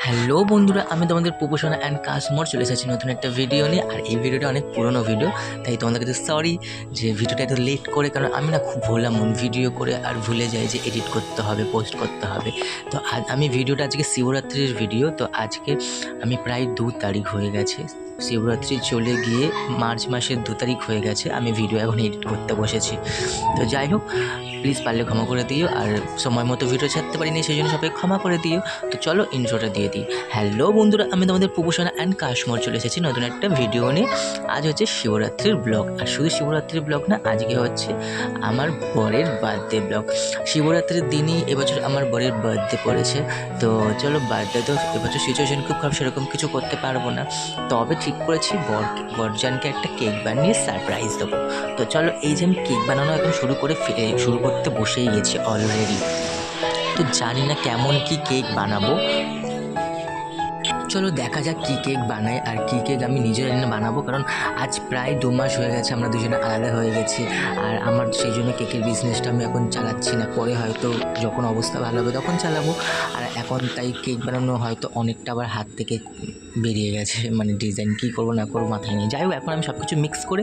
Hello বন্ধুরা, আমি তোমাদের প্রপোশনা অ্যান্ড কাস্টমার চলে এসেছি নতুন একটা ভিডিও নিয়ে। আর এই ভিডিওটা অনেক পুরনো ভিডিও, তাই তোমাদের কাছে সরি যে ভিডিওটা এত লেট করে, কারণ আমি না খুব ভোলাম ভিডিও করে আর ভুলে যাই যে এডিট করতে হবে, পোস্ট করতে হবে। তো আজ আমি ভিডিওটা আজকে শিবরাত্রির ভিডিও। তো আজকে আমি প্রায় 2 তারিখ হয়ে গেছে, শিবরাত্রি চলে গিয়ে মার্চ মাসের 2 তারিখ হয়ে গেছে, আমি ভিডিও এখন এডিট করতে বসেছি। তো যাই হোক, প্লিজ পারলে ক্ষমা করে দিও, আর সময় মতো ভিডিও ছাড়তে পারিনি সেই জন্য সবাই ক্ষমা করে দিও। তো চলো ইন্ট্রোটা দিয়ে দিই। হ্যালো বন্ধুরা, আমি তোমাদের প্রপোশনা অ্যান্ড কাস্টমার চলে এসেছি নতুন একটা ভিডিও নিয়ে। আজ হচ্ছে শিবরাত্রির ব্লগ, আর শুধু শিবরাত্রির ব্লগ না, আজকে হচ্ছে আমার বরের বার্থডে ব্লগ। শিবরাত্রির দিনই এবছর আমার বরের বার্থডে পড়েছে। তো চলো, বার্থডে তো এবছর সিচুয়েশন খুব খারাপ, সেরকম কিছু করতে পারবো না, তবে ঠিক করেছি বরজানকে একটা কেক বানিয়ে সারপ্রাইজ দেবো। তো চলো, এই যে আমি কেক বানানো এখন শুরু করতে বসেই গেছি অলরেডি। তো জানি না কেমন কি কেক বানাবো, চলো দেখা যাক কী কেক বানাই আর কী কেক আমি নিজে জানি না বানাবো, কারণ আজ প্রায় 2 মাস হয়ে গেছে আমরা দুজনে আলাদা হয়ে গেছি। আর আমার সেই জন্য কেকের বিজনেসটা আমি এখন চালাচ্ছি না, পরে হয়তো যখন অবস্থা ভালো হবে তখন চালাবো। আর এখন তাই কেক বানানো হয়তো অনেকটা আবার হাত থেকে বেরিয়ে গেছে, মানে ডিজাইন কী করবো না করবো মাথায় নেই। যাই হোক, এখন আমি সব কিছু মিক্স করে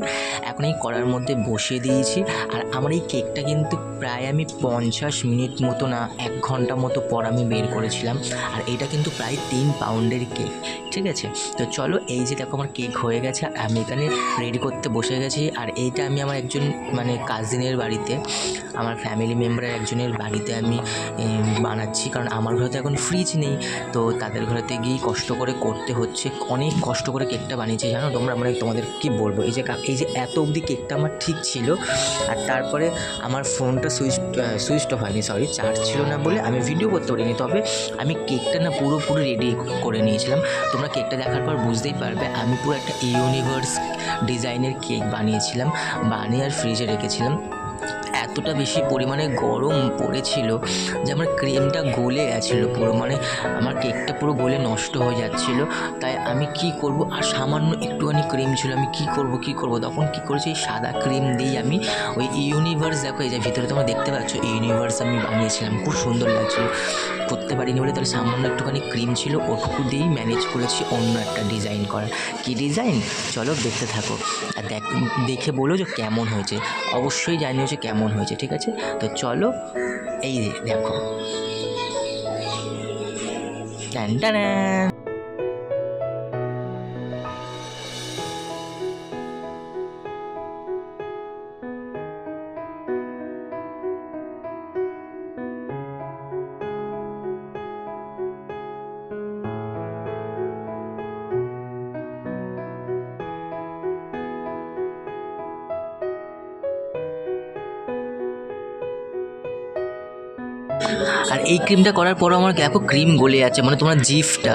এখন এই কড়ার মধ্যে বসিয়ে দিয়েছি। আর আমার এই কেকটা কিন্তু প্রায় আমি 50 মিনিট মতো না 1 ঘন্টা মতো পর আমি বের করেছিলাম। আর এটা কিন্তু প্রায় 3 পাউন্ডের কেক, ঠিক আছে। তো চলো, এই যে দেখো আমার কেক হয়ে গেছে, আর আমি এখানে রেডি করতে বসে গেছি। আর এইটা আমি আমার একজন মানে কাজিনের বাড়িতে, আমার ফ্যামিলি মেম্বারের একজনের বাড়িতে আমি বানাচ্ছি, কারণ আমার ঘরে তো এখন ফ্রিজ নেই। তো তাদের ঘরেতে গিয়ে কষ্ট করে করতে হচ্ছে, অনেক কষ্ট করে কেকটা বানিয়েছি জানো তোমরা, মানে তোমাদের কি বলবো। এই যে এত অবধি কেকটা আমার ঠিক ছিল, আর তারপরে আমার ফোনটা সুইচ অফ হয়নি, সরি, চার্জ ছিল না বলে আমি ভিডিও করতে পারিনি। তবে আমি কেকটা না পুরোপুরি রেডি করে নিয়েছিলাম। তোমরা কেকটা দেখার পর বুঝতেই পারবে আমি পুরো একটা ইউনিভার্স ডিজাইনের কেক বানিয়েছিলাম, বানিয়ে আর ফ্রিজে রেখেছিলাম। এতটা বেশি পরিমাণে গরম পড়েছিল যে আমার ক্রিমটা গলে গেছিলো পুরো, মানে আমার কেকটা পুরো গলে নষ্ট হয়ে যাচ্ছিলো। তাই আমি কি করব, আর সামান্য একটুখানি ক্রিম ছিল, আমি কি করব তখন কি করেছি, এই সাদা ক্রিম দিয়েই আমি ওই ইউনিভার্স, দেখো এই যে ভিতরে তোমরা দেখতে পাচ্ছ ইউনিভার্স আমি বানিয়েছিলাম, খুব সুন্দর লাগছিলো। করতে পারিনি বলে তাহলে সামান্য একটুখানি ক্রিম ছিল, ওটুকু দিয়েই ম্যানেজ করেছি অন্য একটা ডিজাইন করার। কী ডিজাইন, চলো দেখতে থাকো আর দেখে বলো যে কেমন হয়েছে, অবশ্যই জানিও যে কেমন হয়েছে, ঠিক আছে। তো চলো, এই দেখো, টান টান। আর এই ক্রিমটা করার পরও আমার দেখো ক্রিম গলে যাচ্ছে, মানে তোমরা জিফটা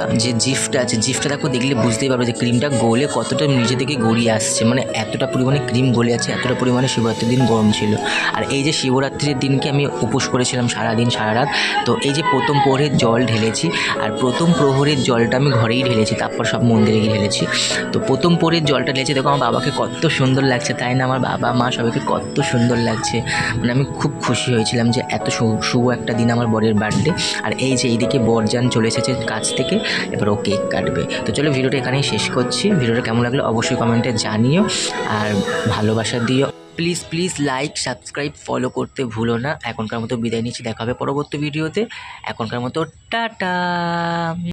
আছে, জিফটা দেখো, দেখলে বুঝতেই পারবে যে ক্রিমটা গলে কতটা নিজে থেকে গড়িয়ে আসছে, মানে এতটা পরিমাণে ক্রিম গলে আছে, এতটা পরিমাণে শিবরাত্রির দিন গরম ছিল। আর এই যে শিবরাত্রির দিনকে আমি উপোস করেছিলাম সারাদিন সারা রাত। তো এই যে প্রথম প্রহরের জল ঢেলেছি, আর প্রথম প্রহরের জলটা আমি ঘরেই ঢেলেছি, তারপর সব মন্দিরে গিয়ে ঢেলেছি। তো প্রথম প্রহরের জলটা ঢেলেছি, দেখো আমার বাবাকে কত সুন্দর লাগছে, তাই না, আমার বাবা মা সবাইকে কত সুন্দর লাগছে, মানে আমি খুব খুশি হয়েছিলাম যে এত শুভ একটা দিন আমার বরের বার্থডে। আর এই যে এইদিকে বরজান চলে এসেছে কাছ থেকে, এবার ও কেক কাটবে। তো চলো, ভিডিওটা এখানেই শেষ করছি। ভিডিওটা কেমন লাগলো অবশ্যই কমেন্টে জানিও, আর ভালোবাসা দিও। প্লিজ লাইক, সাবস্ক্রাইব, ফলো করতে ভুলো না। এখনকার মতো বিদায় নিচ্ছি, দেখা হবে পরবর্তী ভিডিওতে। এখনকার মতো টাটা।